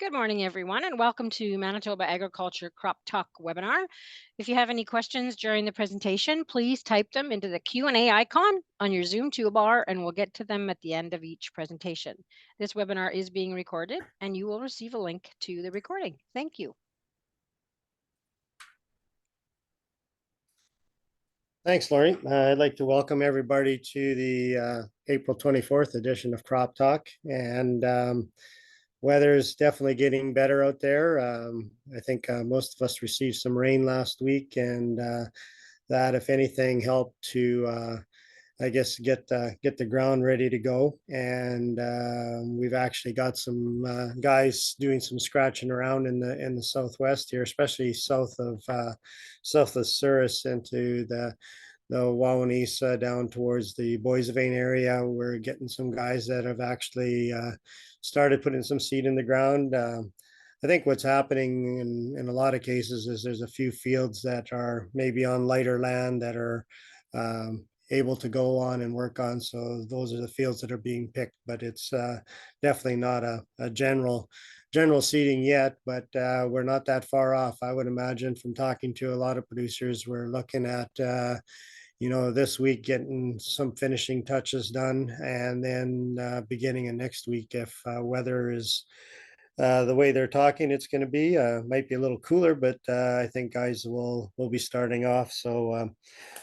Good morning, everyone, and welcome to Manitoba Agriculture Crop Talk webinar. If you have any questions during the presentation, please type them into the Q&A icon on your Zoom toolbar, and we'll get to them at the end of each presentation. This webinar is being recorded, and you will receive a link to the recording. Thank you. Thanks, Lori. I'd like to welcome everybody to the April 24th edition of Crop Talk. And weather is definitely getting better out there. I think most of us received some rain last week, and that, if anything, helped to I guess get the ground ready to go. And we've actually got some guys doing some scratching around in the southwest here, especially south of Souris into the Wawanesa down towards the Boissevain area. We're getting some guys that have actually started putting some seed in the ground. I think what's happening in a lot of cases is there's a few fields that are maybe on lighter land that are able to go on and work on. So those are the fields that are being picked, but it's definitely not a general seeding yet, but we're not that far off. I would imagine from talking to a lot of producers, we're looking at this week getting some finishing touches done, and then beginning of next week, if weather is the way they're talking it's going to be, might be a little cooler, but I think guys will be starting off. So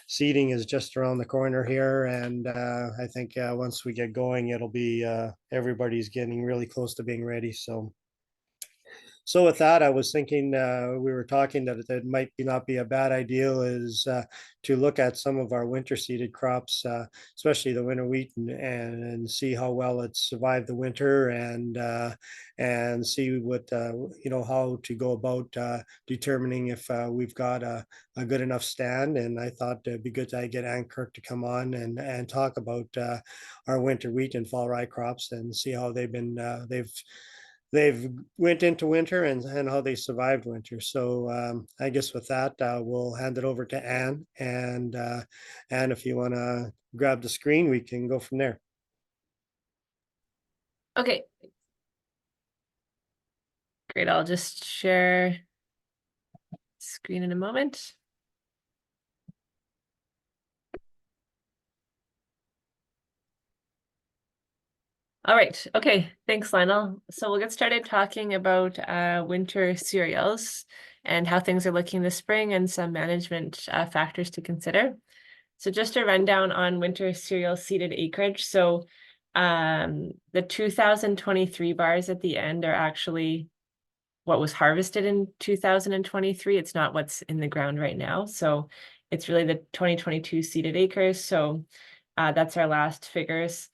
seeding is just around the corner here, and I think once we get going, it'll be everybody's getting really close to being ready. So with that, I was thinking, we were talking that it might not be a bad idea is to look at some of our winter seeded crops, especially the winter wheat, and see how well it's survived the winter, and see what how to go about determining if we've got a good enough stand. And I thought it'd be good to get Ann Kirk to come on and talk about our winter wheat and fall rye crops, and see how they've went into winter, and how they survived winter. So I guess with that, we'll hand it over to Ann, and Ann, if you want to grab the screen, we can go from there. Okay. Great. I'll just share screen in a moment. All right. Okay. Thanks, Lionel. So we'll get started talking about winter cereals and how things are looking this spring, and some management factors to consider. So just a rundown on winter cereal seeded acreage. So the 2023 bars at the end are actually what was harvested in 2023. It's not what's in the ground right now. So it's really the 2022 seeded acres. So that's our last figures.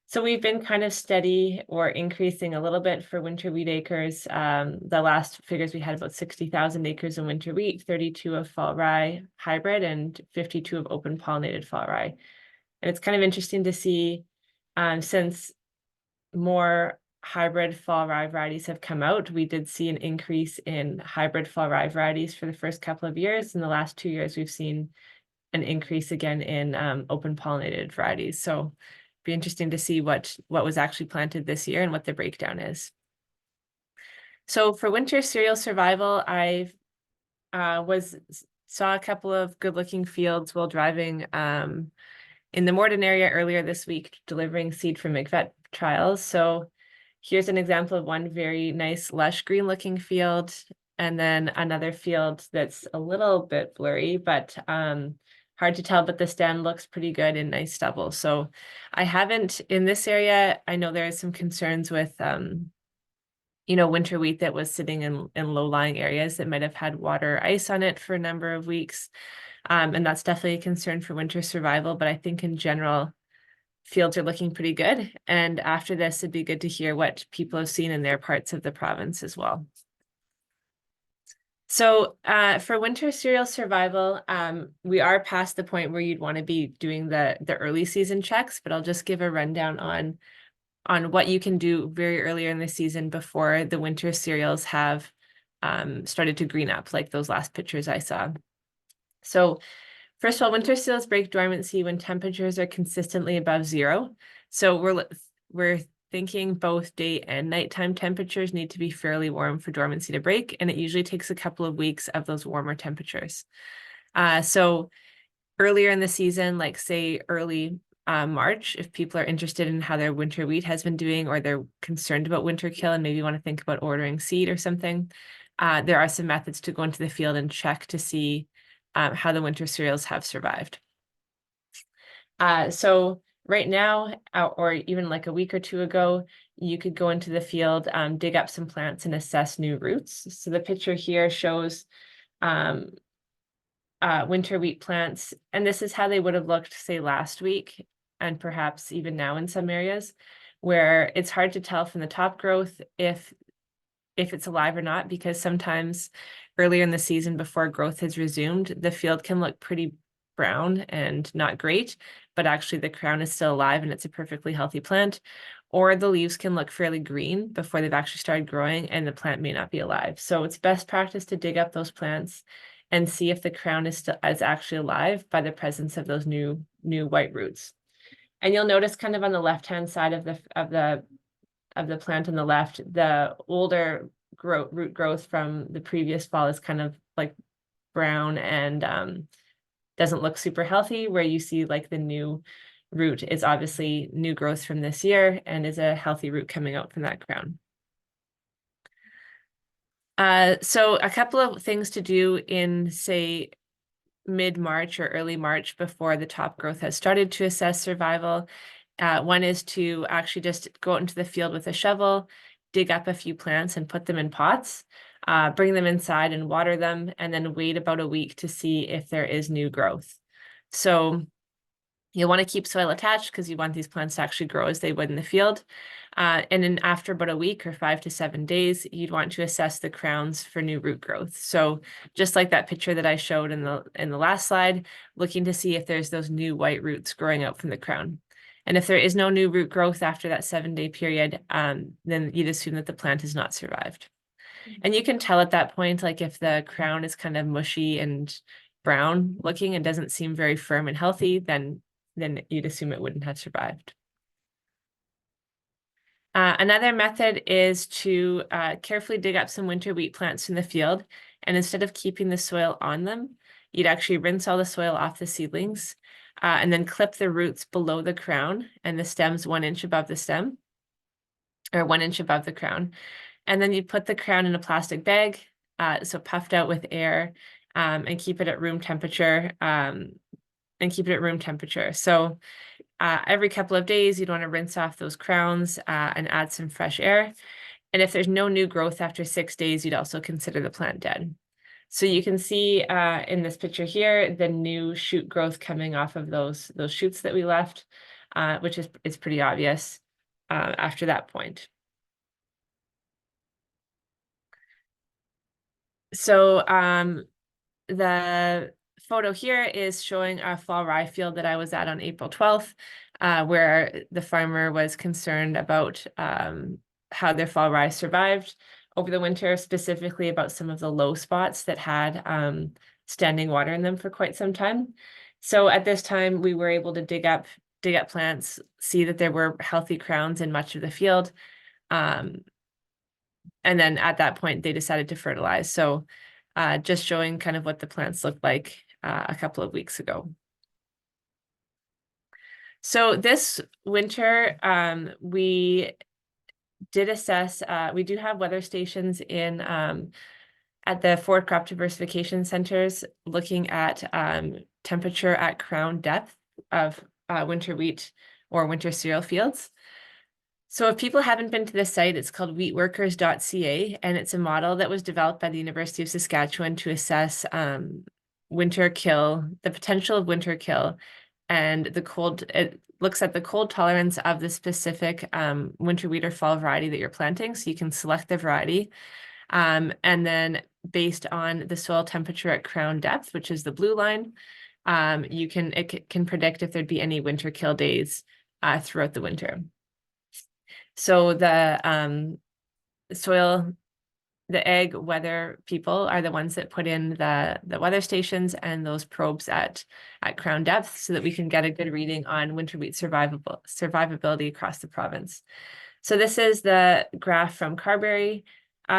So we've been kind of steady or increasing a little bit for winter wheat acres. The last figures, we had about 60,000 acres in winter wheat, 32 of fall rye hybrid, and 52 of open pollinated fall rye. And it's kind of interesting to see, since more hybrid fall rye varieties have come out, we did see an increase in hybrid fall rye varieties for the first couple of years. In the last 2 years, we've seen an increase again in open pollinated varieties. So be interesting to see what was actually planted this year and what the breakdown is. So for winter cereal survival, I saw a couple of good looking fields while driving in the Morden area earlier this week, delivering seed for McVet trials. So here's an example of one very nice lush green looking field, and then another field that's a little bit blurry, but hard to tell, but the stand looks pretty good and nice stubble. So I haven't, in this area, I know there are some concerns with, winter wheat that was sitting in low-lying areas that might have had water ice on it for a number of weeks. And that's definitely a concern for winter survival. But I think in general, fields are looking pretty good. And after this, it'd be good to hear what people have seen in their parts of the province as well. So for winter cereal survival, we are past the point where you'd want to be doing the early season checks, but I'll just give a rundown on what you can do very earlier in the season before the winter cereals have started to green up, like those last pictures I saw. So first of all, winter cereals break dormancy when temperatures are consistently above zero. So we're thinking both day and nighttime temperatures need to be fairly warm for dormancy to break, and it usually takes a couple of weeks of those warmer temperatures. So earlier in the season, like say early March, if people are interested in how their winter wheat has been doing, or they're concerned about winter kill and maybe want to think about ordering seed or something, there are some methods to go into the field and check to see how the winter cereals have survived. So right now, or even like a week or two ago, you could go into the field, dig up some plants and assess new roots. So the picture here shows winter wheat plants, and this is how they would have looked, say, last week, and perhaps even now in some areas, where it's hard to tell from the top growth if it's alive or not, because sometimes earlier in the season before growth has resumed, the field can look pretty brown and not great, but actually the crown is still alive and it's a perfectly healthy plant. Or the leaves can look fairly green before they've actually started growing and the plant may not be alive. So it's best practice to dig up those plants and see if the crown is actually alive by the presence of those new white roots. And you'll notice kind of on the left-hand side of the plant on the left, the older root growth from the previous fall is kind of like brown and doesn't look super healthy, where you see like the new root is obviously new growth from this year and is a healthy root coming out from that crown. So a couple of things to do in, say, mid-March or early March before the top growth has started to assess survival. One is to actually just go out into the field with a shovel, dig up a few plants and put them in pots, bring them inside and water them, and then wait about a week to see if there is new growth. So you'll want to keep soil attached because you want these plants to actually grow as they would in the field. And then after about a week or 5 to 7 days, you'd want to assess the crowns for new root growth. So just like that picture that I showed in the last slide, looking to see if there's those new white roots growing out from the crown. And if there is no new root growth after that 7-day period, then you'd assume that the plant has not survived. And you can tell at that point, like if the crown is kind of mushy and brown looking and doesn't seem very firm and healthy, then you'd assume it wouldn't have survived. Another method is to carefully dig up some winter wheat plants in the field, and instead of keeping the soil on them, you'd actually rinse all the soil off the seedlings, and then clip the roots below the crown and the stems 1 inch above the stem, or 1 inch above the crown. And then you'd put the crown in a plastic bag, so puffed out with air, and keep it at room temperature, So every couple of days, you'd want to rinse off those crowns and add some fresh air. And if there's no new growth after 6 days, you'd also consider the plant dead. So you can see in this picture here, the new shoot growth coming off of those shoots that we left, which is pretty obvious after that point. So the photo here is showing a fall rye field that I was at on April 12th, where the farmer was concerned about how their fall rye survived over the winter, specifically about some of the low spots that had standing water in them for quite some time. So at this time, we were able to dig up plants, see that there were healthy crowns in much of the field. And then at that point, they decided to fertilize. So just showing kind of what the plants looked like a couple of weeks ago. So this winter, we did assess, we do have weather stations in at the 4 crop diversification centers looking at temperature at crown depth of winter wheat or winter cereal fields. So if people haven't been to this site, it's called wheatworkers.ca, and it's a model that was developed by the University of Saskatchewan to assess winter kill, the potential of winter kill, and it looks at the cold tolerance of the specific winter wheat or fall variety that you're planting. So you can select the variety. And then based on the soil temperature at crown depth, which is the blue line, it can predict if there'd be any winter kill days throughout the winter. So the soil, the ag weather people are the ones that put in the weather stations and those probes at crown depth so that we can get a good reading on winter wheat survivability across the province. So this is the graph from Carberry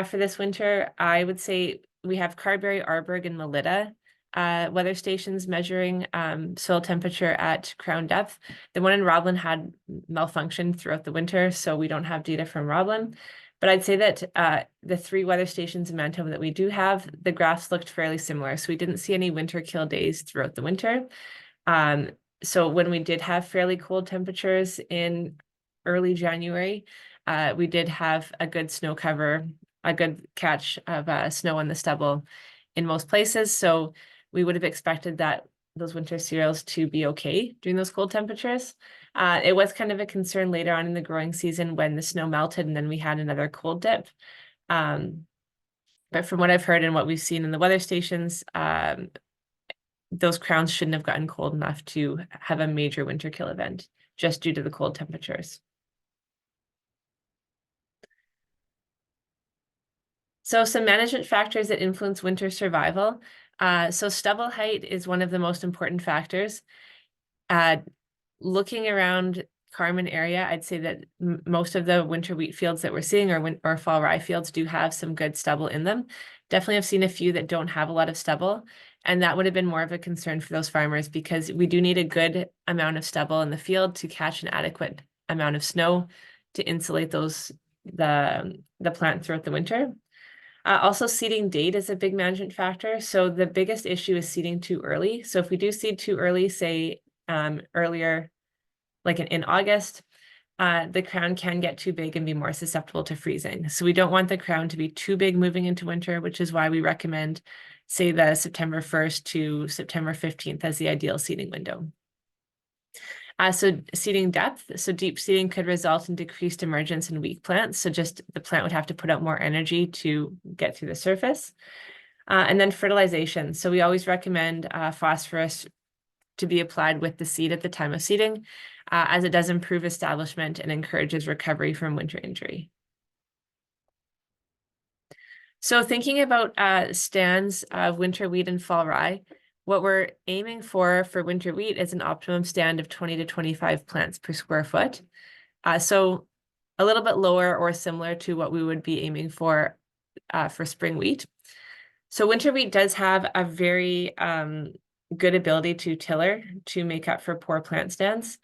for this winter. I would say we have Carberry, Arborg, and Melita weather stations measuring soil temperature at crown depth. The one in Roblin had malfunctioned throughout the winter, so we don't have data from Roblin. But I'd say that the 3 weather stations in Manitoba that we do have, the graphs looked fairly similar. So we didn't see any winter kill days throughout the winter. So when we did have fairly cold temperatures in early January, we did have a good snow cover, a good catch of snow on the stubble in most places. So we would have expected that those winter cereals to be okay during those cold temperatures. It was kind of a concern later on in the growing season when the snow melted and then we had another cold dip. But from what I've heard and what we've seen in the weather stations, those crowns shouldn't have gotten cold enough to have a major winter kill event just due to the cold temperatures. So some management factors that influence winter survival. So stubble height is one of the most important factors. Looking around Carman area, I'd say that most of the winter wheat fields that we're seeing or fall rye fields do have some good stubble in them. Definitely have seen a few that don't have a lot of stubble. And that would have been more of a concern for those farmers because we do need a good amount of stubble in the field to catch an adequate amount of snow to insulate the plant throughout the winter. Also, seeding date is a big management factor. So the biggest issue is seeding too early. So if we do seed too early, say earlier, like in August, the crown can get too big and be more susceptible to freezing. So we don't want the crown to be too big moving into winter, which is why we recommend, say, the September 1st to September 15th as the ideal seeding window. So seeding depth, so deep seeding could result in decreased emergence in weak plants. So just the plant would have to put out more energy to get through the surface. And then fertilization. So we always recommend phosphorus to be applied with the seed at the time of seeding, as it does improve establishment and encourages recovery from winter injury. So thinking about stands of winter wheat and fall rye, what we're aiming for winter wheat is an optimum stand of 20 to 25 plants per square foot. So a little bit lower or similar to what we would be aiming for spring wheat. So winter wheat does have a very good ability to tiller to make up for poor plant stands.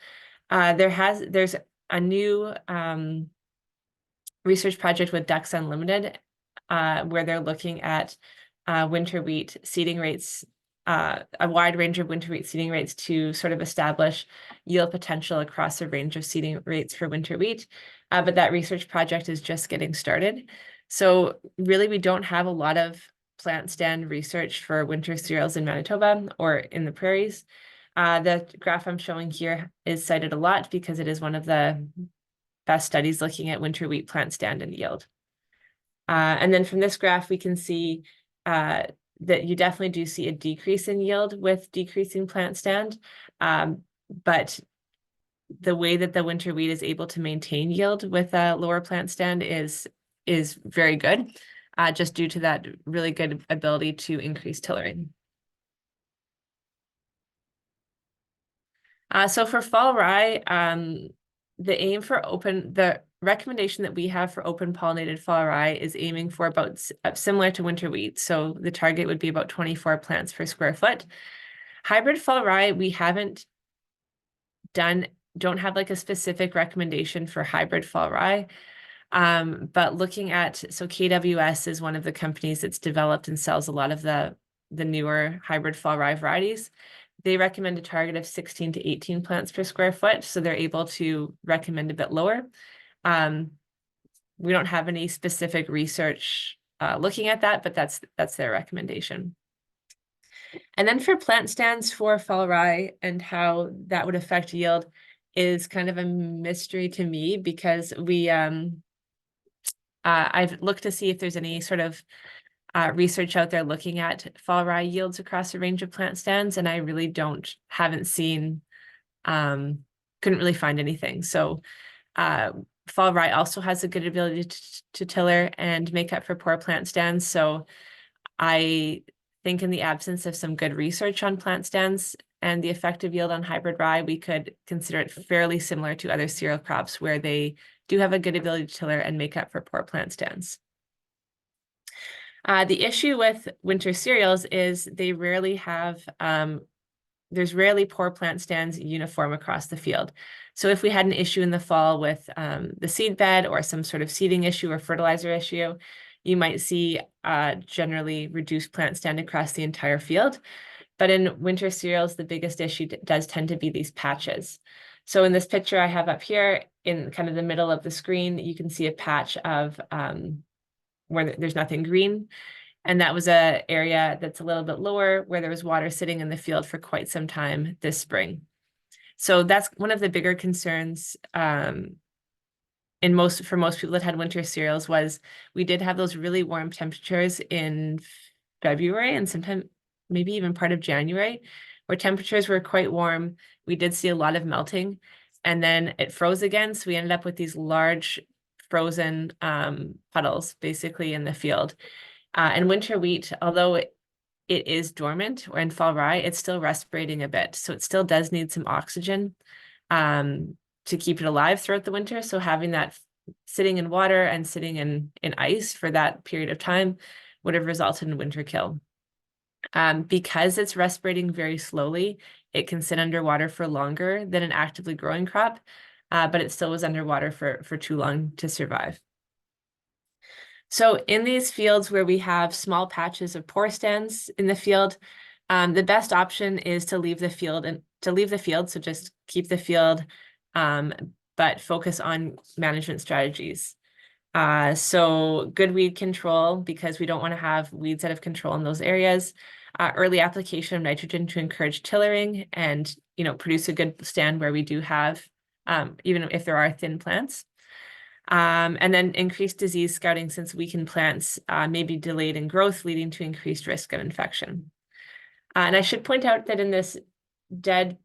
There's a new research project with Ducks Unlimited where they're looking at winter wheat seeding rates, a wide range of winter wheat seeding rates to sort of establish yield potential across a range of seeding rates for winter wheat. But that research project is just getting started. So really, we don't have a lot of plant stand research for winter cereals in Manitoba or in the prairies. The graph I'm showing here is cited a lot because it is one of the best studies looking at winter wheat plant stand and yield. And then from this graph, we can see that you definitely do see a decrease in yield with decreasing plant stand. But the way that the winter wheat is able to maintain yield with a lower plant stand is very good, just due to that really good ability to increase tillering. So for fall rye, the recommendation that we have for open pollinated fall rye is aiming for about similar to winter wheat. So the target would be about 24 plants per square foot. Hybrid fall rye, we don't have like a specific recommendation for hybrid fall rye. But looking at, so KWS is one of the companies that's developed and sells a lot of the newer hybrid fall rye varieties. They recommend a target of 16 to 18 plants per square foot, so they're able to recommend a bit lower. We don't have any specific research looking at that, but that's their recommendation. And then for plant stands for fall rye and how that would affect yield is kind of a mystery to me because I've looked to see if there's any sort of research out there looking at fall rye yields across a range of plant stands, and I really haven't seen, couldn't really find anything. So fall rye also has a good ability to tiller and make up for poor plant stands. So I think in the absence of some good research on plant stands and the effective yield on hybrid rye, we could consider it fairly similar to other cereal crops where they do have a good ability to tiller and make up for poor plant stands. The issue with winter cereals is they rarely have, there's rarely poor plant stands uniform across the field. So if we had an issue in the fall with the seed bed or some sort of seeding issue or fertilizer issue, you might see generally reduced plant stand across the entire field. But in winter cereals, the biggest issue does tend to be these patches. So in this picture I have up here in kind of the middle of the screen, you can see a patch of where there's nothing green. And that was an area that's a little bit lower where there was water sitting in the field for quite some time this spring. So that's one of the bigger concerns for most people that had winter cereals was we did have those really warm temperatures in February and sometimes maybe even part of January, where temperatures were quite warm. We did see a lot of melting, and then it froze again. So we ended up with these large frozen puddles basically in the field. And winter wheat, although it is dormant or in fall rye, it's still respirating a bit. So it still does need some oxygen to keep it alive throughout the winter. So having that sitting in water and sitting in ice for that period of time would have resulted in winter kill. Because it's respirating very slowly, it can sit underwater for longer than an actively growing crop, but it still was underwater for too long to survive. So in these fields where we have small patches of poor stands in the field, the best option is to leave the field so just keep the field, but focus on management strategies. So good weed control, because we don't want to have weeds out of control in those areas. Early application of nitrogen to encourage tillering and, produce a good stand where we do have, even if there are thin plants. And then increased disease scouting, since weakened plants may be delayed in growth, leading to increased risk of infection. And I should point out that in this dead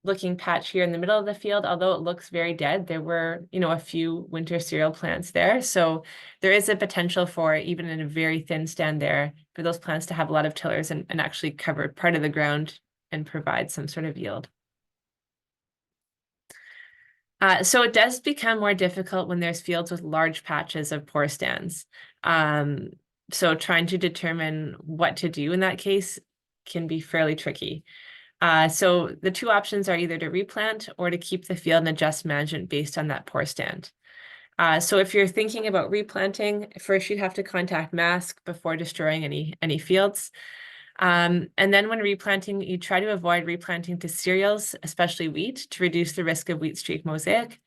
looking patch here in the middle of the field, although it looks very dead, there were, a few winter cereal plants there. So there is a potential for, even in a very thin stand there, for those plants to have a lot of tillers and actually cover part of the ground and provide some sort of yield. So it does become more difficult when there's fields with large patches of poor stands. So trying to determine what to do in that case can be fairly tricky. So the two options are either to replant or to keep the field and adjust management based on that poor stand. So if you're thinking about replanting, first you'd have to contact MASC before destroying any fields. And then when replanting, you try to avoid replanting to cereals, especially wheat, to reduce the risk of wheat streak mosaic.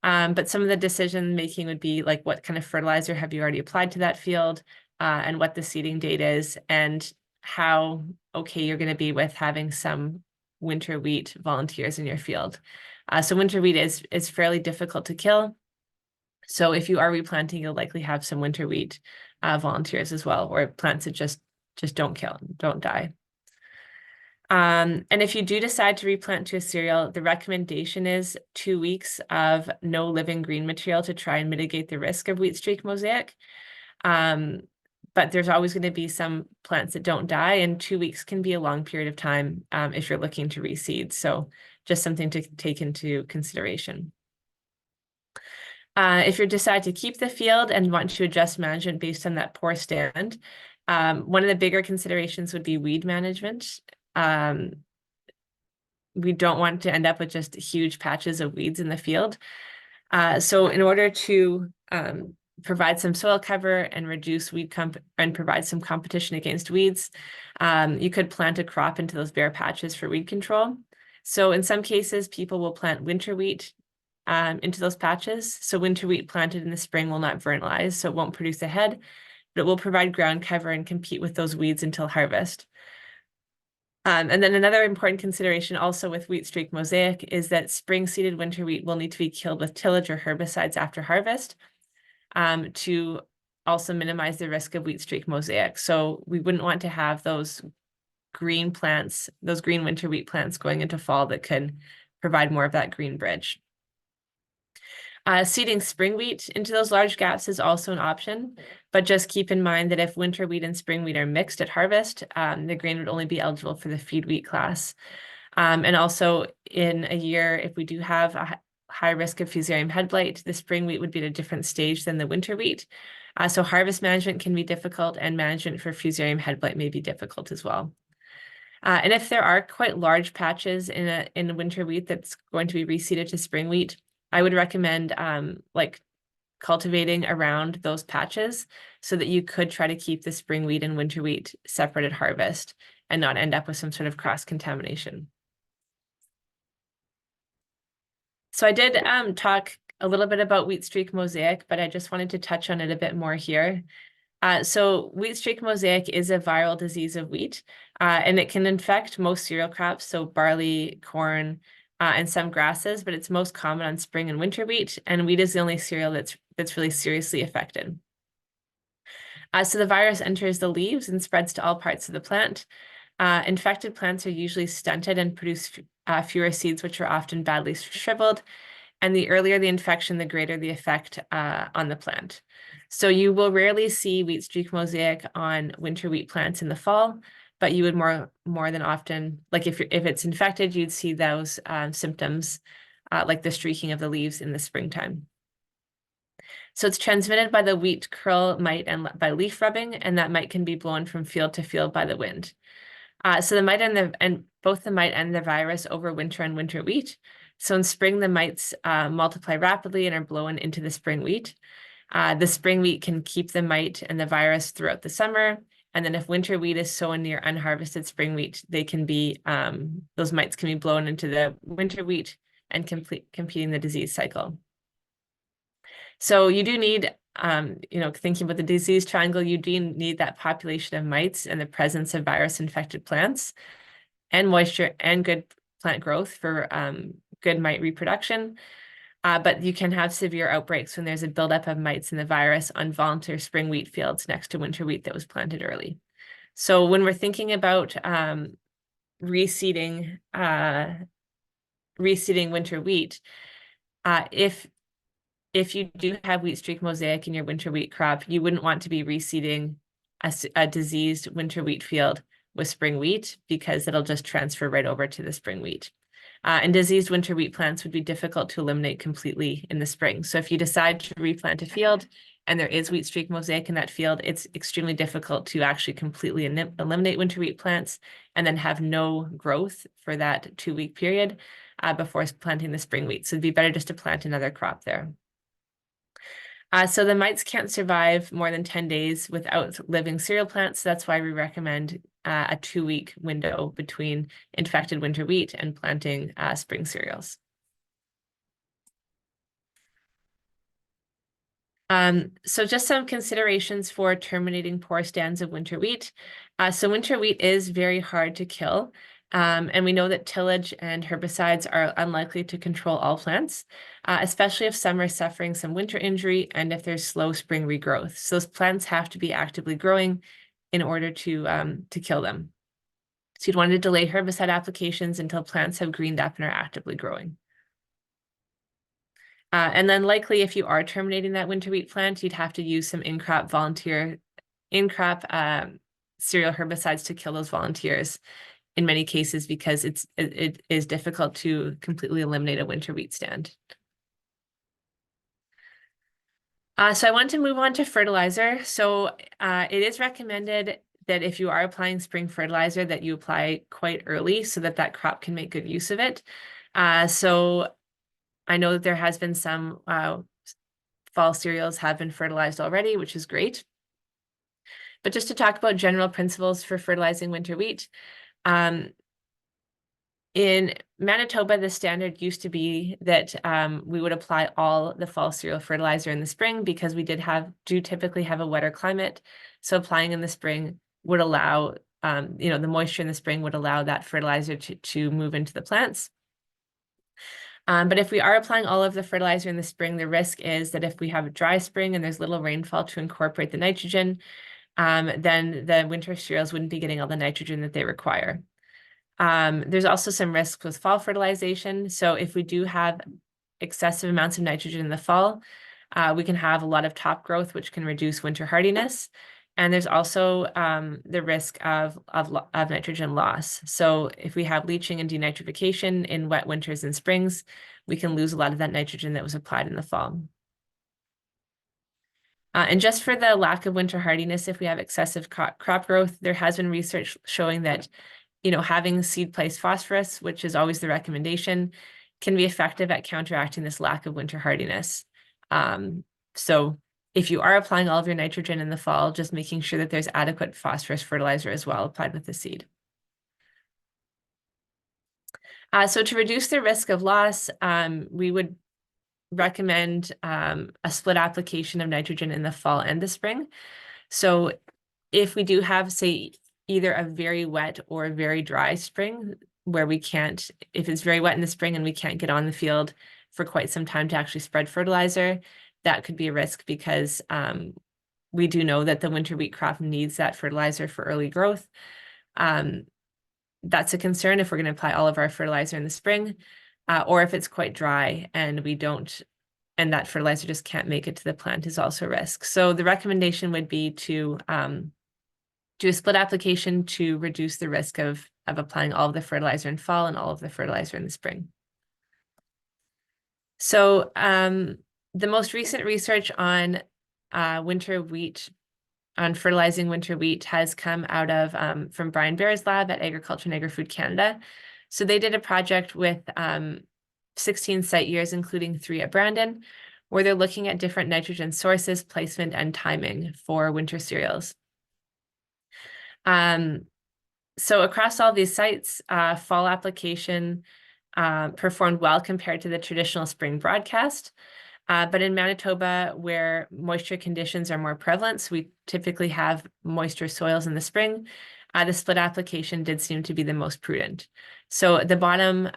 But some of the decision making would be like, what kind of fertilizer have you already applied to that field, and what the seeding date is, and how okay you're going to be with having some winter wheat volunteers in your field. So winter wheat is fairly difficult to kill. So if you are replanting, you'll likely have some winter wheat volunteers as well, or plants that just don't die. And if you do decide to replant to a cereal, the recommendation is 2 weeks of no living green material to try and mitigate the risk of wheat streak mosaic. But there's always going to be some plants that don't die, and 2 weeks can be a long period of time if you're looking to reseed. So just something to take into consideration. If you decide to keep the field and want to adjust management based on that poor stand, one of the bigger considerations would be weed management. We don't want to end up with just huge patches of weeds in the field. So in order to provide some soil cover and reduce weed and provide some competition against weeds, you could plant a crop into those bare patches for weed control. So in some cases, people will plant winter wheat into those patches. So winter wheat planted in the spring will not vernalize, so it won't produce a head, but it will provide ground cover and compete with those weeds until harvest. And then another important consideration also with wheat streak mosaic is that spring seeded winter wheat will need to be killed with tillage or herbicides after harvest to also minimize the risk of wheat streak mosaic. So we wouldn't want to have those green plants, those green winter wheat plants going into fall that could provide more of that green bridge. Seeding spring wheat into those large gaps is also an option, but just keep in mind that if winter wheat and spring wheat are mixed at harvest, the grain would only be eligible for the feed wheat class. And also in a year, if we do have a high risk of fusarium head blight. The spring wheat would be at a different stage than the winter wheat. So harvest management can be difficult, and management for fusarium head blight may be difficult as well. And if there are quite large patches in winter wheat that's going to be reseeded to spring wheat, I would recommend like cultivating around those patches so that you could try to keep the spring wheat and winter wheat separate at harvest and not end up with some sort of cross-contamination. So I did talk a little bit about wheat streak mosaic, but I just wanted to touch on it a bit more here. So wheat streak mosaic is a viral disease of wheat, and it can infect most cereal crops, so barley, corn, and some grasses, but it's most common on spring and winter wheat, and wheat is the only cereal that's really seriously affected. So the virus enters the leaves and spreads to all parts of the plant. Infected plants are usually stunted and produce fewer seeds, which are often badly shriveled. And the earlier the infection, the greater the effect on the plant. So you will rarely see wheat streak mosaic on winter wheat plants in the fall, but you would more than often, like if it's infected, you'd see those symptoms like the streaking of the leaves in the springtime. So it's transmitted by the wheat curl mite and by leaf rubbing, and that mite can be blown from field to field by the wind. So the mite and both the mite and the virus overwinter on winter wheat. So in spring, the mites multiply rapidly and are blown into the spring wheat. The spring wheat can keep the mite and the virus throughout the summer. And then if winter wheat is sown near unharvested spring wheat, they can be, those mites can be blown into the winter wheat and completing the disease cycle. So you do need, thinking about the disease triangle, you do need that population of mites and the presence of virus-infected plants and moisture and good plant growth for good mite reproduction. But you can have severe outbreaks when there's a buildup of mites and the virus on volunteer spring wheat fields next to winter wheat that was planted early. So when we're thinking about reseeding winter wheat, if you do have wheat streak mosaic in your winter wheat crop, you wouldn't want to be reseeding a diseased winter wheat field with spring wheat because it'll just transfer right over to the spring wheat. And diseased winter wheat plants would be difficult to eliminate completely in the spring. So if you decide to replant a field and there is wheat streak mosaic in that field, it's extremely difficult to actually completely eliminate winter wheat plants and then have no growth for that 2-week period before planting the spring wheat. So it'd be better just to plant another crop there. So the mites can't survive more than 10 days without living cereal plants. So that's why we recommend a 2-week window between infected winter wheat and planting spring cereals. So just some considerations for terminating poor stands of winter wheat. So winter wheat is very hard to kill. And we know that tillage and herbicides are unlikely to control all plants, especially if some are suffering some winter injury and if there's slow spring regrowth. So those plants have to be actively growing in order to kill them. So you'd want to delay herbicide applications until plants have greened up and are actively growing. And then likely if you are terminating that winter wheat plant, you'd have to use some in-crop cereal herbicides to kill those volunteers in many cases because it is difficult to completely eliminate a winter wheat stand. So I want to move on to fertilizer. So it is recommended that if you are applying spring fertilizer that you apply quite early so that that crop can make good use of it. So I know that there has been some fall cereals have been fertilized already, which is great. But just to talk about general principles for fertilizing winter wheat, in Manitoba, the standard used to be that we would apply all the fall cereal fertilizer in the spring because we do typically have a wetter climate. So applying in the spring would allow, the moisture in the spring would allow that fertilizer to move into the plants. But if we are applying all of the fertilizer in the spring, the risk is that if we have a dry spring and there's little rainfall to incorporate the nitrogen, then the winter cereals wouldn't be getting all the nitrogen that they require. There's also some risks with fall fertilization. So if we do have excessive amounts of nitrogen in the fall, we can have a lot of top growth, which can reduce winter hardiness. And there's also the risk of nitrogen loss. So if we have leaching and denitrification in wet winters and springs, we can lose a lot of that nitrogen that was applied in the fall. And just for the lack of winter hardiness, if we have excessive crop growth, there has been research showing that, having seed place phosphorus, which is always the recommendation, can be effective at counteracting this lack of winter hardiness. So if you are applying all of your nitrogen in the fall, just making sure that there's adequate phosphorus fertilizer as well applied with the seed. So to reduce the risk of loss, we would recommend a split application of nitrogen in the fall and the spring. So if we do have, say, either a very wet or a very dry spring where we can't, if it's very wet in the spring and we can't get on the field for quite some time to actually spread fertilizer, that could be a risk because we do know that the winter wheat crop needs that fertilizer for early growth. That's a concern if we're going to apply all of our fertilizer in the spring, or if it's quite dry and we don't, and that fertilizer just can't make it to the plant is also a risk. So the recommendation would be to do a split application to reduce the risk of applying all of the fertilizer in fall and all of the fertilizer in the spring. So the most recent research on winter wheat, on fertilizing winter wheat has come out of from Brian Baer's lab at Agriculture and Agri-Food Canada. So they did a project with 16 site years, including 3 at Brandon, where they're looking at different nitrogen sources, placement, and timing for winter cereals. So across all these sites, fall application performed well compared to the traditional spring broadcast. But in Manitoba, where moisture conditions are more prevalent, so we typically have moisture soils in the spring, the split application did seem to be the most prudent. So the bottom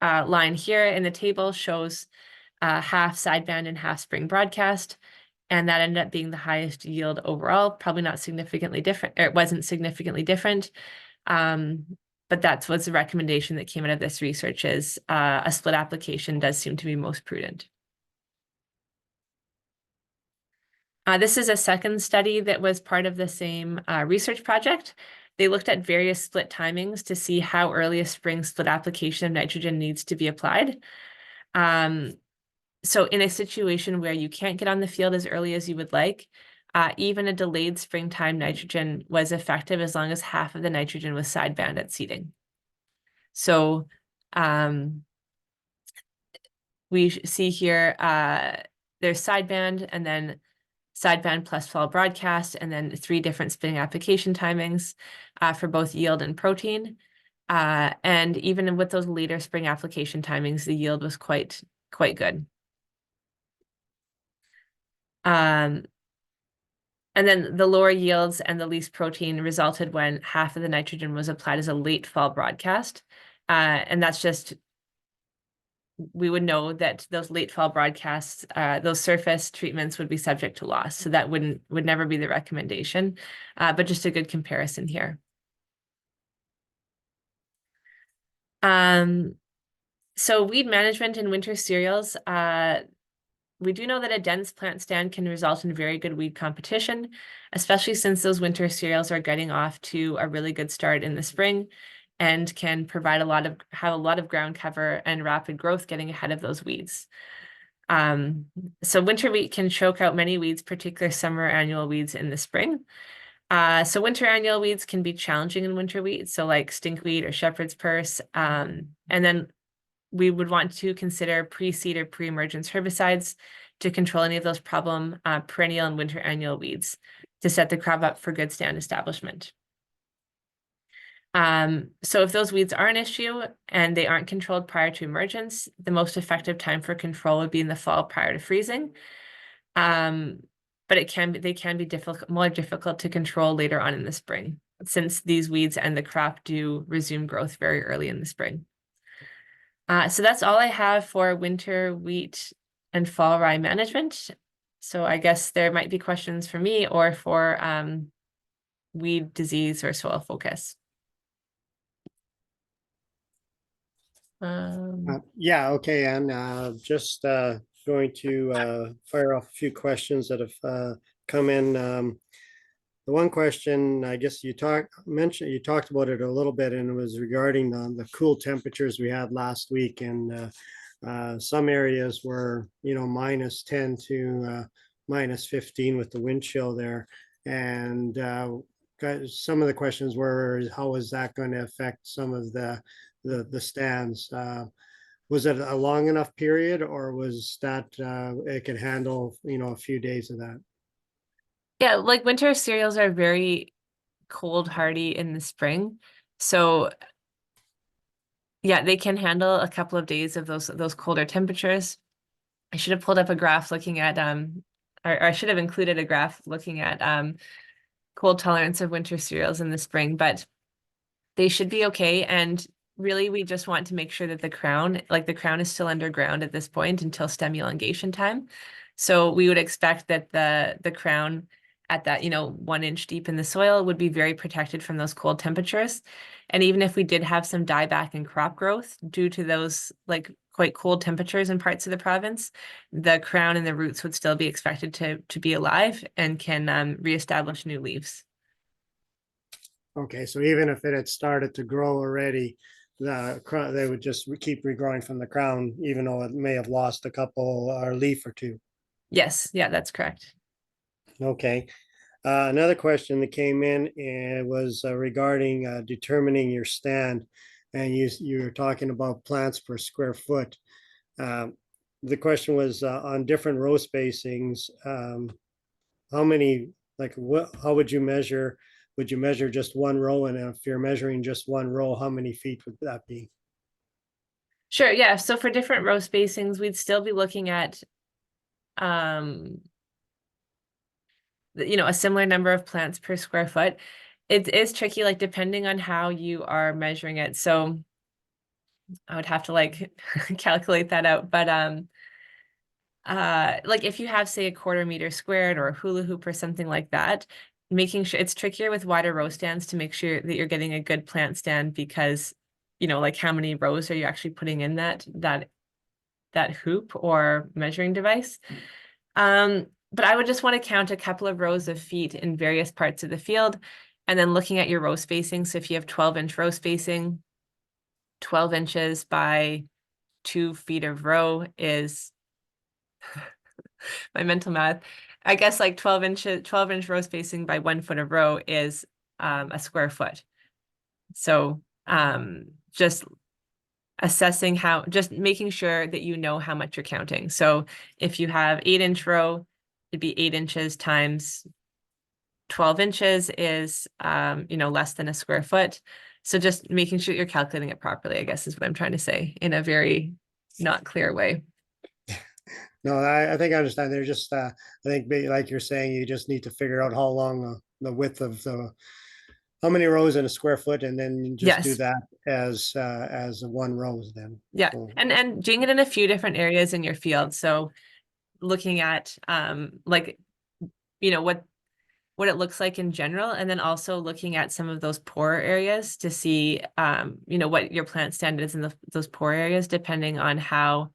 line here in the table shows half sideband and half spring broadcast. And that ended up being the highest yield overall, probably not significantly different, or it wasn't significantly different. But that's what's the recommendation that came out of this research is a split application does seem to be most prudent. This is a second study that was part of the same research project. They looked at various split timings to see how early a spring split application of nitrogen needs to be applied. So in a situation where you can't get on the field as early as you would like, even a delayed springtime nitrogen was effective as long as half of the nitrogen was sideband at seeding. So we see here there's sideband and then sideband plus fall broadcast, and then 3 different spinning application timings for both yield and protein. And even with those later spring application timings, the yield was quite good. And then the lower yields and the least protein resulted when half of the nitrogen was applied as a late fall broadcast. And that's just, we would know that those late fall broadcasts, those surface treatments would be subject to loss. So that would never be the recommendation, but just a good comparison here. So weed management in winter cereals, we do know that a dense plant stand can result in very good weed competition, especially since those winter cereals are getting off to a really good start in the spring and can provide have a lot of ground cover and rapid growth getting ahead of those weeds. So winter wheat can choke out many weeds, particularly summer annual weeds in the spring. So winter annual weeds can be challenging in winter wheat, so like stinkweed or shepherd's purse. And then we would want to consider pre-seed or pre-emergence herbicides to control any of those problem perennial and winter annual weeds to set the crop up for good stand establishment. So if those weeds are an issue and they aren't controlled prior to emergence, the most effective time for control would be in the fall prior to freezing. But they can be more difficult to control later on in the spring, since these weeds and the crop do resume growth very early in the spring. So that's all I have for winter wheat and fall rye management. So I guess there might be questions for me or for weed disease or soil focus. Yeah, okay, and just going to fire off a few questions that have come in. The one question, I guess you talked about it a little bit, and it was regarding the cool temperatures we had last week, and some areas were, -10 to -15 with the wind chill there, and some of the questions were, how is that going to affect some of the stands? Was it a long enough period, or was that it could handle, a few days of that? Yeah, like winter cereals are very cold hardy in the spring. So yeah, they can handle a couple of days of those colder temperatures. I should have pulled up a graph looking at or I should have included a graph looking at cold tolerance of winter cereals in the spring, but they should be okay. And really, we just want to make sure that the crown is still underground at this point until stem elongation time. So we would expect that the crown at that, 1 inch deep in the soil would be very protected from those cold temperatures. And even if we did have some dieback in crop growth due to those like quite cold temperatures in parts of the province, the crown and the roots would still be expected to be alive and can reestablish new leaves. Okay, so even if it had started to grow already, they would just keep regrowing from the crown, even though it may have lost a couple or leaf or two. Yes, yeah, that's correct. Okay. Another question that came in was regarding determining your stand, and you were talking about plants per square foot. The question was on different row spacings. How many, like, how would you measure? Would you measure just one row? And if you're measuring just one row, how many feet would that be? Sure, yeah. So for different row spacings, we'd still be looking at a similar number of plants per square foot. It is tricky, like depending on how you are measuring it. So I would have to like calculate that out. But like if you have, say, a 1/4 meter squared or a hula hoop or something like that, making sure it's trickier with wider row stands to make sure that you're getting a good plant stand because, like how many rows are you actually putting in that hoop or measuring device. But I would just want to count a couple of rows of feet in various parts of the field and then looking at your row spacing. So if you have 12-inch row spacing, 12 inches by 2 feet of row is my mental math. I guess like 12-inch row spacing by 1 foot of row is a square foot. So just assessing just making sure that you know how much you're counting. So if you have 8-inch row, it'd be 8 inches times 12 inches is, less than a square foot. So just making sure you're calculating it properly, I guess is what I'm trying to say in a very not clear way. No, I think I understand. They're just, I think, like you're saying, you just need to figure out how long the width of how many rows in a square foot, and then you just do Yes. that as one row then. Yeah. So, And doing it in a few different areas in your field. So looking at like, what it looks like in general, and then also looking at some of those poorer areas to see, what your plant stand is in those poor areas, depending on how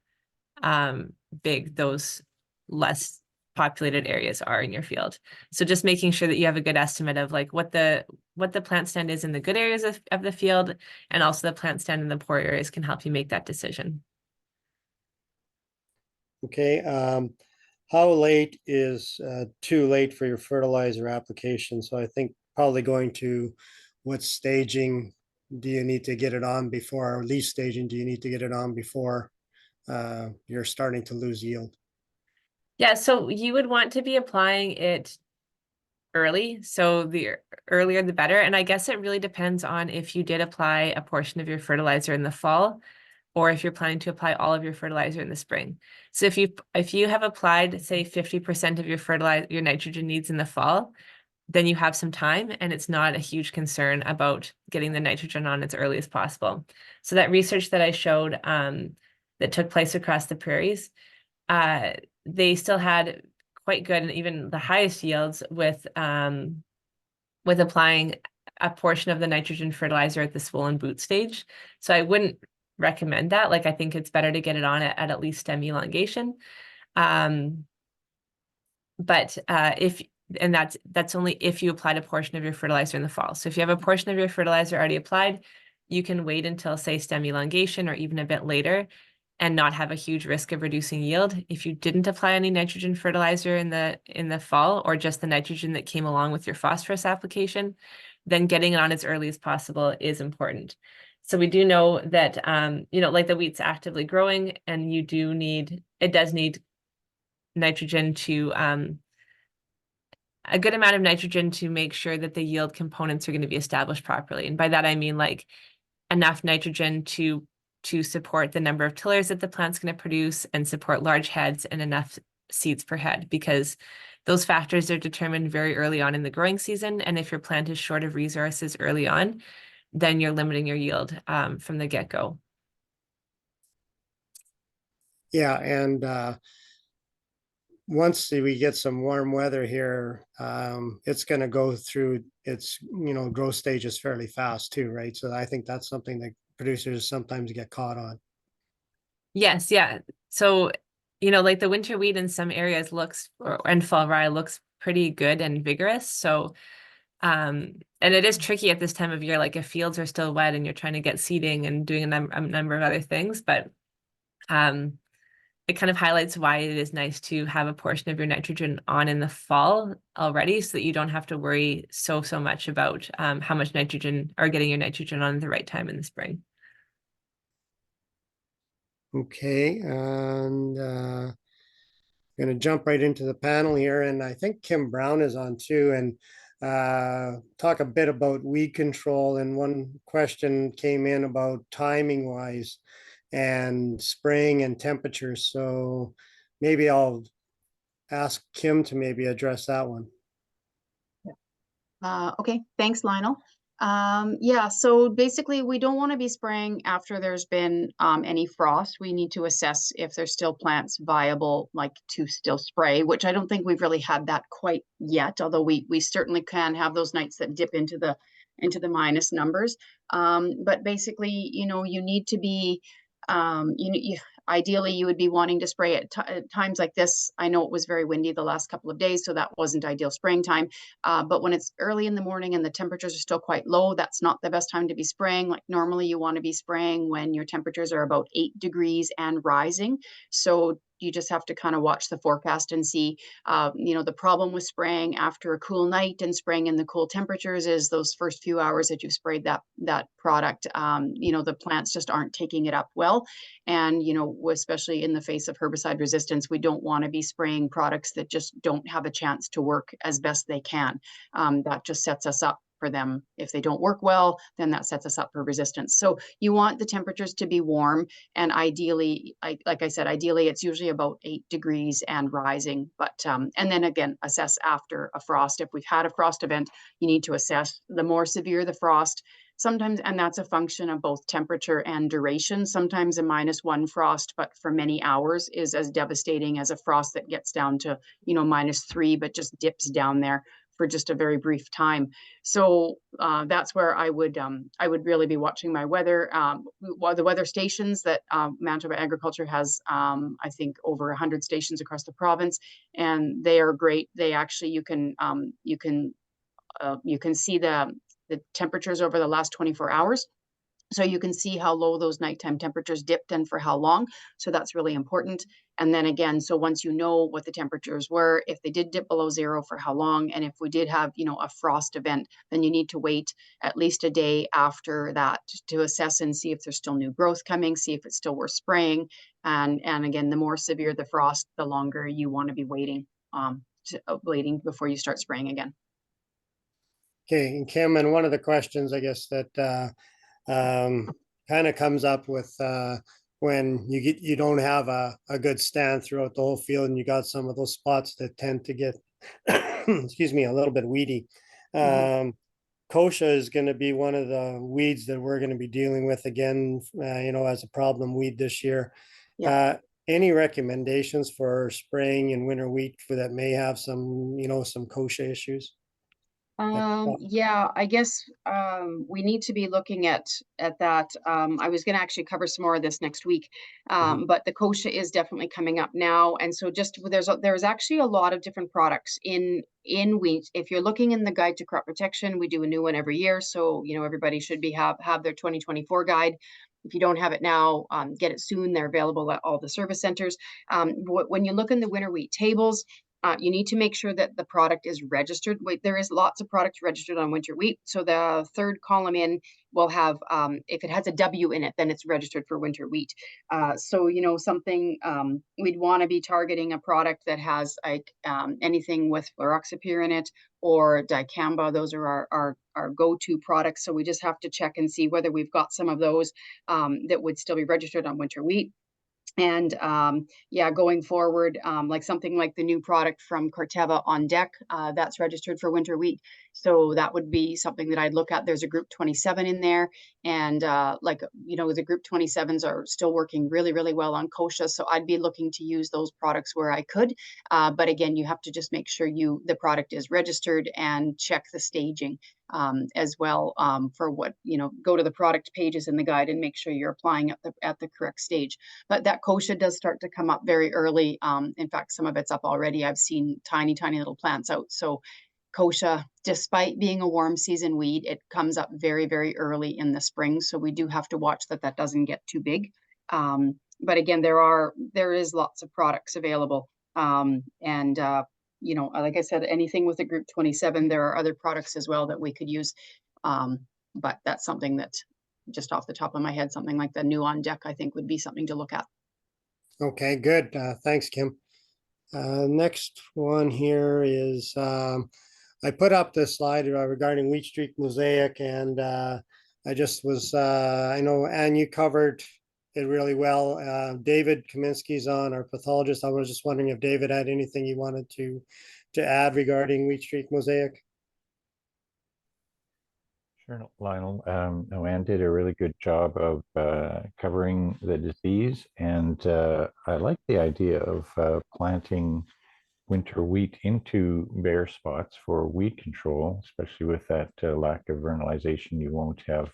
big those less populated areas are in your field. So just making sure that you have a good estimate of like what the plant stand is in the good areas of the field, and also the plant stand in the poor areas can help you make that decision. okay. How late is too late for your fertilizer application? So I think probably going to what staging do you need to get it on before, or leaf staging do you need to get it on before you're starting to lose yield? Yeah, so you would want to be applying it early. So the earlier the better. And I guess it really depends on if you did apply a portion of your fertilizer in the fall, or if you're planning to apply all of your fertilizer in the spring. So if you have applied, say, 50% of your nitrogen needs in the fall, then you have some time and it's not a huge concern about getting the nitrogen on as early as possible. So that research that I showed that took place across the prairies, they still had quite good and even the highest yields with applying a portion of the nitrogen fertilizer at the swollen boot stage. So I wouldn't recommend that. Like I think it's better to get it on at least stem elongation. But And that's only if you applied a portion of your fertilizer in the fall. So if you have a portion of your fertilizer already applied, you can wait until, say, stem elongation or even a bit later and not have a huge risk of reducing yield. If you didn't apply any nitrogen fertilizer in the fall, or just the nitrogen that came along with your phosphorus application, then getting it on as early as possible is important. So we do know that, like the wheat's actively growing, and it does need nitrogen to, a good amount of nitrogen to make sure that the yield components are going to be established properly. And by that, I mean like enough nitrogen to support the number of tillers that the plant's going to produce and support large heads and enough seeds per head, because those factors are determined very early on in the growing season. And if your plant is short of resources early on, then you're limiting your yield from the get-go. Yeah, and once we get some warm weather here, it's going to go through its growth stages fairly fast too, right? So I think that's something that producers sometimes get caught on. Yes, yeah. So, like the winter wheat in some areas and fall rye looks pretty good and vigorous. So, and it is tricky at this time of year, like if fields are still wet and you're trying to get seeding and doing a number of other things, but it kind of highlights why it is nice to have a portion of your nitrogen on in the fall already, so that you don't have to worry so much about how much nitrogen, or getting your nitrogen on at the right time in the spring. Okay, and going to jump right into the panel here, and I think Kim Brown is on too, and talk a bit about weed control. And one question came in about timing wise and spraying and temperatures. So maybe I'll ask Kim to maybe address that one. Okay, thanks, Lionel. Yeah, so basically we don't want to be spraying after there's been any frost. We need to assess if there's still plants viable, like to still spray, which I don't think we've really had that quite yet, although we certainly can have those nights that dip into the minus numbers. But basically, you need to be ideally you would be wanting to spray at times like this. I know it was very windy the last couple of days, so that wasn't ideal spraying time. But when it's early in the morning and the temperatures are still quite low, that's not the best time to be spraying. Like normally you want to be spraying when your temperatures are about 8 degrees and rising. So you just have to kind of watch the forecast and see, the problem with spraying after a cool night and spraying in the cool temperatures is those first few hours that you've sprayed that product, the plants just aren't taking it up well. And, especially in the face of herbicide resistance, we don't want to be spraying products that just don't have a chance to work as best they can. That just sets us up for them. If they don't work well, then that sets us up for resistance. So you want the temperatures to be warm, and ideally, like I said, ideally it's usually about 8 degrees and rising. But and then again, assess after a frost. If we've had a frost event, you need to assess. The more severe the frost, sometimes, and that's a function of both temperature and duration. Sometimes a -1 frost, but for many hours, is as devastating as a frost that gets down to -3, but just dips down there for just a very brief time. So that's where I would really be watching my weather. The weather stations that Manitoba Agriculture has, I think over 100 stations across the province, and they are great. They actually you can see the temperatures over the last 24 hours. So you can see how low those nighttime temperatures dipped and for how long. So that's really important. And then again, so once you know what the temperatures were, if they did dip below zero, for how long, and if we did have, a frost event, then you need to wait at least a day after that to assess and see if there's still new growth coming, see if it's still worth spraying. And again, the more severe the frost, the longer you want to be waiting, waiting before you start spraying again. Okay, and Kim, and one of the questions I guess that kind of comes up with when you don't have a good stand throughout the whole field, and you got some of those spots that tend to get excuse me, a little bit weedy. Kochia is going to be one of the weeds that we're going to be dealing with again, as a problem weed this year. Yeah. Any recommendations for spraying in winter wheat that may have some some kochia issues? Yeah, I guess we need to be looking at that. I was gonna actually cover some more of this next week. But the kochia is definitely coming up now. And so just there's actually a lot of different products in wheat. If you're looking in the guide to crop protection, we do a new one every year. So, you know, everybody should have their 2024 guide. If you don't have it now, get it soon. They're available at all the service centers. When you look in the winter wheat tables, you need to make sure that the product is registered. Wait, there is lots of products registered on winter wheat. So the third column in will have, if it has a W in it, then it's registered for winter wheat. So, you know, something, we'd want to be targeting a product that has like anything with fluroxypyr in it or dicamba. Those are our go-to products. So we just have to check and see whether we've got some of those that would still be registered on winter wheat. And yeah, going forward, like something like the new product from Corteva on deck, that's registered for winter wheat. So that would be something that I'd look at. There's a group 27 in there. And like, you know, the group 27s are still working really, really well on kochia. So I'd be looking to use those products where I could. But again, you have to just make sure the product is registered and check the staging as well for what, you know, go to the product pages in the guide and make sure you're applying at the correct stage. But that kochia does start to come up very early. In fact, some of it's up already. I've seen tiny, tiny little plants out. So kochia, despite being a warm season weed, it comes up very, very early in the spring. So we do have to watch that doesn't get too big. But again, there is lots of products available. You know, like I said, anything with a group 27, there are other products as well that we could use. But that's something that just off the top of my head, something like the new on deck, I think would be something to look at. Okay, good. Thanks, Kim. Next one here is I put up this slide regarding wheat streak mosaic, and I just was I know Anne, you covered it really well. David Kaminsky's on, our pathologist. I was just wondering if David had anything you wanted to add regarding wheat streak mosaic. Sure, Lionel. No, Anne did a really good job of covering the disease, and I like the idea of planting winter wheat into bare spots for weed control, especially with that lack of vernalization. You won't have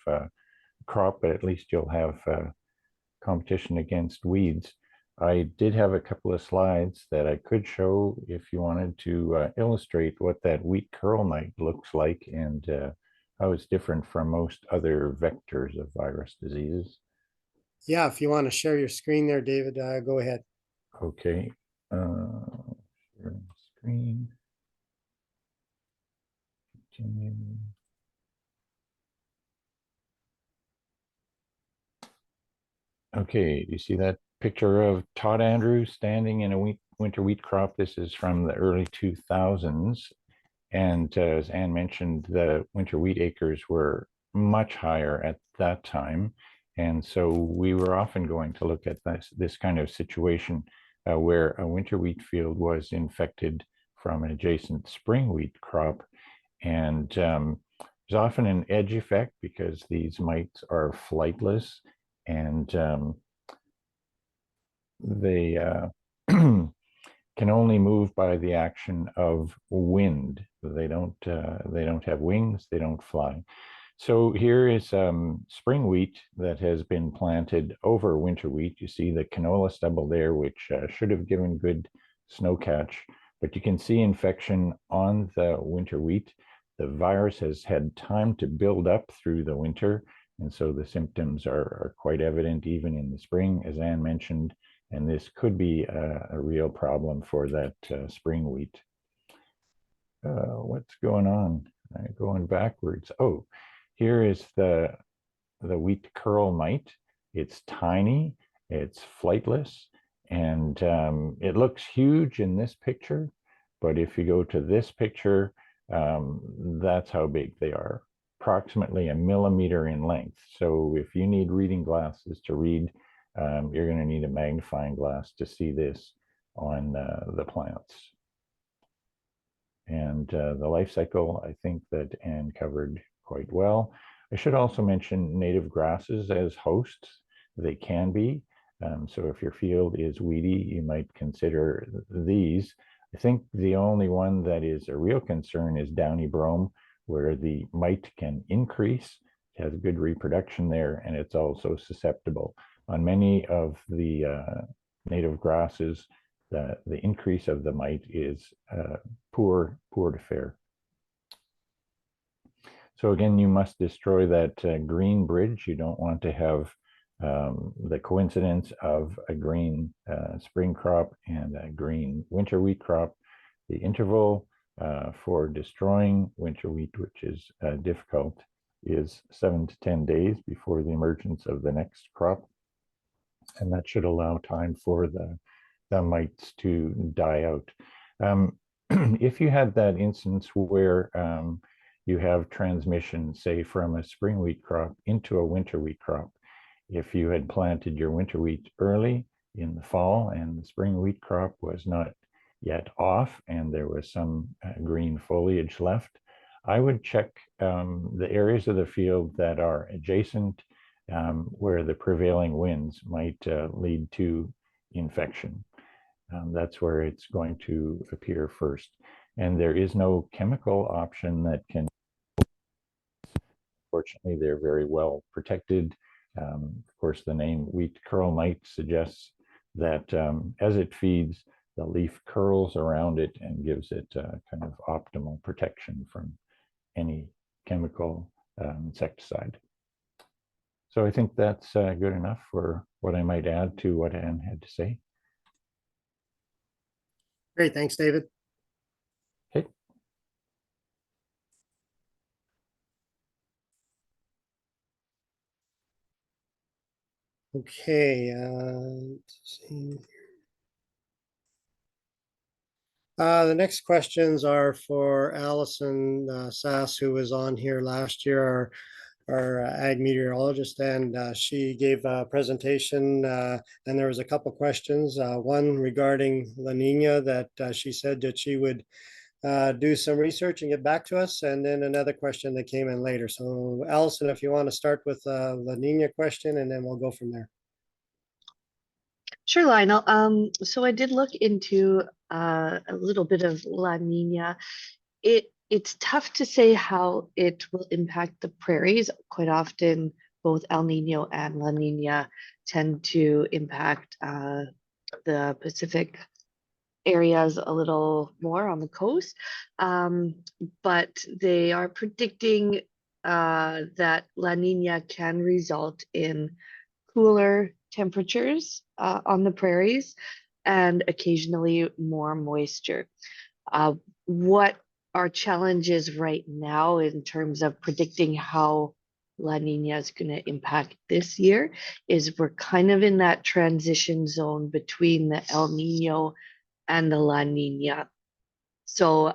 crop, but at least you'll have competition against weeds. I did have a couple of slides that I could show if you wanted to illustrate what that wheat curl mite looks like and how it's different from most other vectors of virus diseases. Yeah, if you want to share your screen there, David, go ahead. Okay. Share screen. Continue. Okay, you see that picture of Todd Andrews standing in a winter wheat crop? This is from the early 2000s. And as Anne mentioned, the winter wheat acres were much higher at that time. And so we were often going to look at this kind of situation where a winter wheat field was infected from an adjacent spring wheat crop. And there's often an edge effect because these mites are flightless and they can only move by the action of wind. They don't have wings. They don't fly. So here is spring wheat that has been planted over winter wheat. You see the canola stubble there, which should have given good snow catch, but you can see infection on the winter wheat. The virus has had time to build up through the winter, and so the symptoms are quite evident even in the spring, as Anne mentioned, and this could be a real problem for that spring wheat. What's going on? Going backwards. Oh, here is the wheat curl mite. It's tiny, it's flightless, and it looks huge in this picture, but if you go to this picture, that's how big they are, approximately 1 millimeter in length. So if you need reading glasses to read, you're going to need a magnifying glass to see this on the plants. And the life cycle, I think that Anne covered quite well. I should also mention native grasses as hosts. They can be. So if your field is weedy, you might consider these. I think the only one that is a real concern is downy brome, where the mite can increase, it has good reproduction there, and it's also susceptible. On many of the native grasses, the increase of the mite is poor to fair. So again, you must destroy that green bridge. You don't want to have the coincidence of a green spring crop and a green winter wheat crop. The interval for destroying winter wheat, which is difficult, is 7 to 10 days before the emergence of the next crop. And that should allow time for the mites to die out. If you had that instance where you have transmission, say, from a spring wheat crop into a winter wheat crop, if you had planted your winter wheat early in the fall and the spring wheat crop was not yet off and there was some green foliage left, I would check the areas of the field that are adjacent where the prevailing winds might lead to infection. That's where it's going to appear first. And there is no chemical option that can, fortunately, they're very well protected. Of course, the name wheat curl mite suggests that as it feeds, the leaf curls around it and gives it kind of optimal protection from any chemical insecticide. So I think that's good enough for what I might add to what Anne had to say. Great, thanks, David. Okay. Okay, let's see. The next questions are for Allison Sass, who was on here last year, our ag meteorologist, and she gave a presentation and there was a couple questions. One regarding La Nina that she said that she would do some research and get back to us, and then another question that came in later. So Allison, if you want to start with La Nina question, and then we'll go from there. Sure, Lionel. So I did look into a little bit of La Nina. It's tough to say how it will impact the prairies. Quite often, both El Nino and La Nina tend to impact the Pacific areas a little more on the coast. But they are predicting that La Nina can result in cooler temperatures on the prairies and occasionally more moisture. What our challenge is right now in terms of predicting how La Nina is going to impact this year is we're kind of in that transition zone between the El Nino and the La Nina. So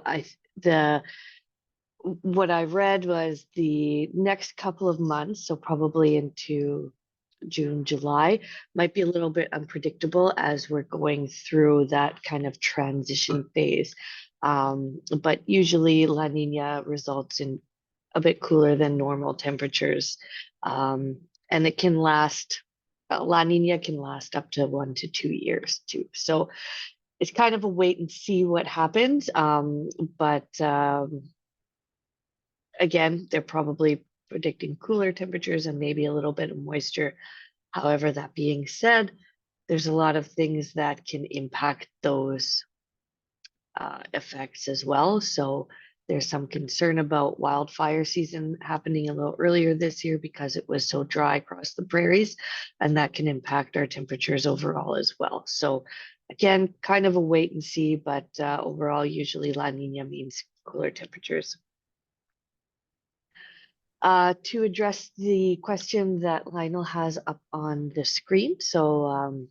what I read was the next couple of months, so probably into June, July, might be a little bit unpredictable as we're going through that kind of transition phase. But usually La Nina results in a bit cooler than normal temperatures. And it can last, La Nina can last up to 1 to 2 years too. So it's kind of a wait and see what happens. But again, they're probably predicting cooler temperatures and maybe a little bit of moisture. However, that being said, there's a lot of things that can impact those effects as well. So there's some concern about wildfire season happening a little earlier this year because it was so dry across the prairies, and that can impact our temperatures overall as well. So again, kind of a wait and see, but overall, usually La Nina means cooler temperatures. To address the question that Lionel has up on the screen. So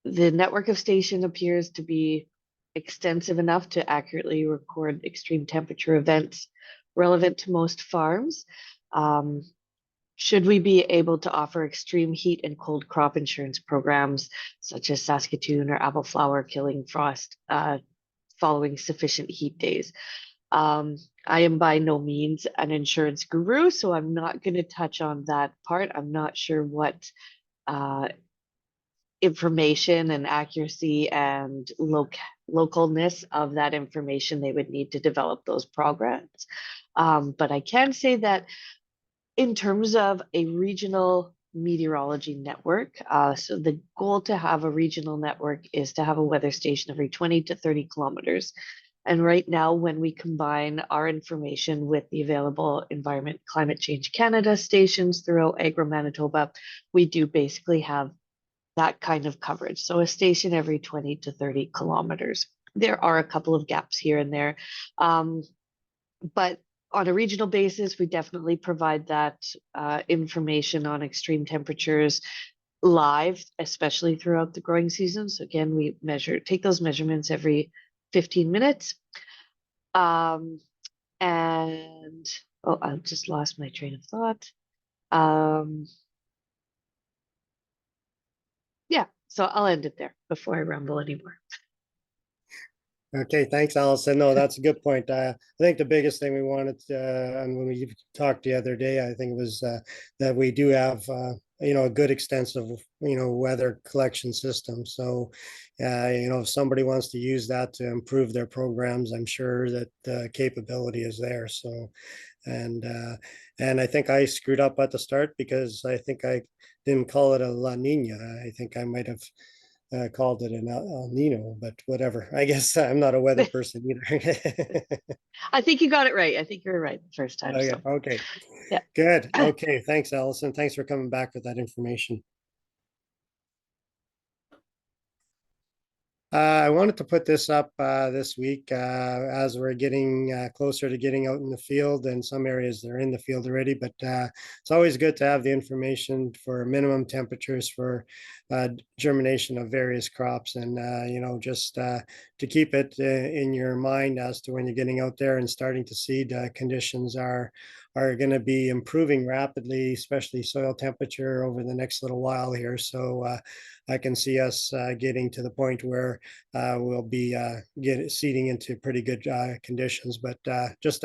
the network of station appears to be extensive enough to accurately record extreme temperature events relevant to most farms. Should we be able to offer extreme heat and cold crop insurance programs such as Saskatoon or apple flower killing frost following sufficient heat days? I am by no means an insurance guru, so I'm not going to touch on that part. I'm not sure what information and accuracy and localness of that information they would need to develop those programs. But I can say that in terms of a regional meteorology network, so the goal to have a regional network is to have a weather station every 20 to 30 kilometers. And right now, when we combine our information with the available Environment Climate Change Canada stations throughout Agro Manitoba, we do basically have that kind of coverage. So a station every 20 to 30 kilometers. There are a couple of gaps here and there. But on a regional basis, we definitely provide that information on extreme temperatures live, especially throughout the growing season. So again, we take those measurements every 15 minutes. And oh, I just lost my train of thought. Yeah, so I'll end it there before I ramble anymore. Okay, thanks, Allison. No, that's a good point. I think the biggest thing we wanted, and when we talked the other day, I think it was that we do have, a good extensive, weather collection system. So, if somebody wants to use that to improve their programs, I'm sure that the capability is there. So, and I think I screwed up at the start because I think I didn't call it a La Nina. I think I might have called it an El Nino, but whatever. I guess I'm not a weather person either. I think you got it right. I think you were right the first time. Okay, So okay, yeah. good. Okay, thanks, Allison. Thanks for coming back with that information. I wanted to put this up this week as we're getting closer to getting out in the field. In some areas, they're in the field already, but it's always good to have the information for minimum temperatures for germination of various crops, and just to keep it in your mind as to when you're getting out there and starting to seed. Conditions are going to be improving rapidly, especially soil temperature over the next little while here. So I can see us getting to the point where we'll be seeding into pretty good conditions. But just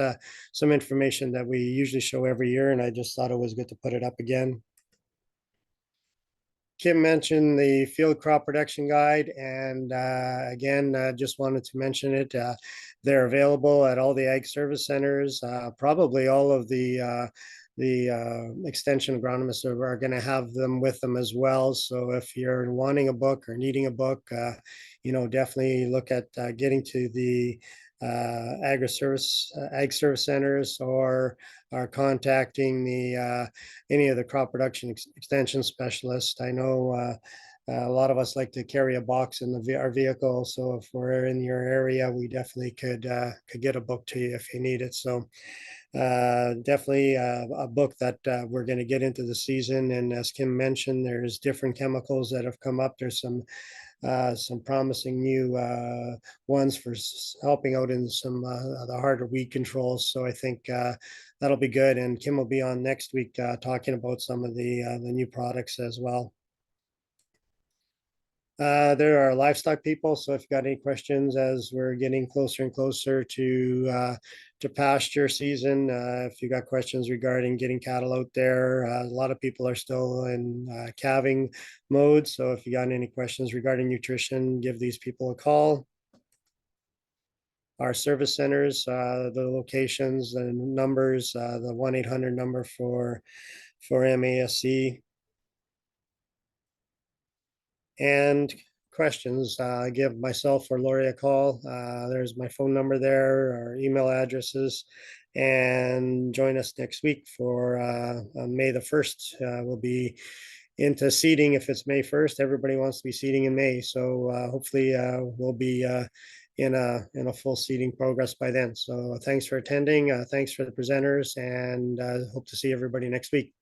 some information that we usually show every year, and I just thought it was good to put it up again. Kim mentioned the field crop production guide, and again, just wanted to mention it. They're available at all the ag service centers. Probably all of the extension agronomists are going to have them with them as well. So if you're wanting a book or needing a book, definitely look at getting to the ag service centers, or are contacting the any of the crop production extension specialists. I know a lot of us like to carry a box in our vehicle, so if we're in your area, we definitely could get a book to you if you need it. So definitely a book that we're going to get into the season. And as Kim mentioned, there's different chemicals that have come up. There's some promising new ones for helping out in some the harder weed controls. So I think that'll be good. And Kim will be on next week talking about some of the new products as well. There are livestock people, so if you've got any questions as we're getting closer and closer to pasture season, if you got questions regarding getting cattle out there, a lot of people are still in calving mode. So if you got any questions regarding nutrition, give these people a call. Our service centers, the locations, the numbers, the 1-800 number for MASC. And questions, give myself or Lori a call. There's my phone number there, our email addresses, and join us next week for May the 1st. We'll be into seeding. If it's May 1st, everybody wants to be seeding in May. So hopefully we'll be in a full seeding progress by then. So thanks for attending. Thanks for the presenters, and hope to see everybody next week.